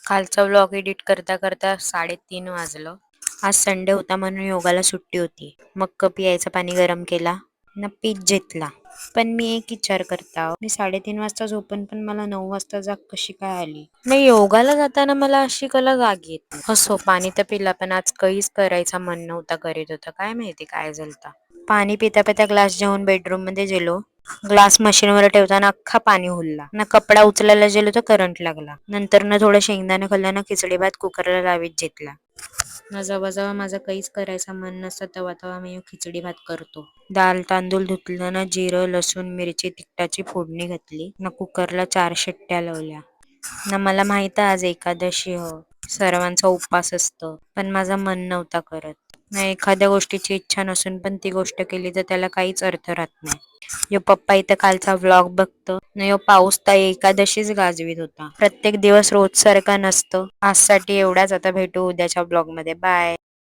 कालचा vlog edit करता करता 3:30 वाजलं. आज संडे होता म्हणून योगाला सुट्टी होती. मग कप यायचा पाणी गरम केला ना पीठ घेतला. पण मी एक विचार करता मी 3:30 वाजता झोपून पण मला 9 वाजता जाग कशी काय आली. नाही, योगाला जाताना मला अशी कला जाग येत नाही. असो, पाणी तर पिला पण आज काहीच करायचा मन नव्हता. करीत होता काय माहिती काय झालता. पाणी पिता पिता ग्लास घेऊन बेडरूम मध्ये गेलो. ग्लास मशीनवर ठेवताना अख्खा पाणी हुलला ना. कपडा उचलायला गेलो तर करंट लागला. नंतर ना थोडं शेंगदाणा खाल्ल्यानं खिचडी भात कुकरला लावीत घेतला ना. जवळजवळ माझं काहीच करायचं मन नसतं तेव्हा तेव्हा मी खिचडी भात करतो. दाल तांदूळ धुतलं ना, जिरं लसूण मिरची तिखटाची फोडणी घातली ना, कुकरला 4 शिट्ट्या लावल्या ना. मला माहित आज एकादशी सर्वांचा उपवास असतं, पण माझं मन नव्हता करत ना. एखाद्या गोष्टीची इच्छा नसून पण ती गोष्ट केली तर त्याला काहीच अर्थ राहत नाही. यो पप्पा इथं कालचा व्लॉग बघतो ना. यो पाऊस तर एकादशीच गाजवीत होता. प्रत्येक दिवस रोज सारखा नसतो. आजसाठी एवढाच. आता भेटू उद्याच्या ब्लॉग मध्ये. बाय.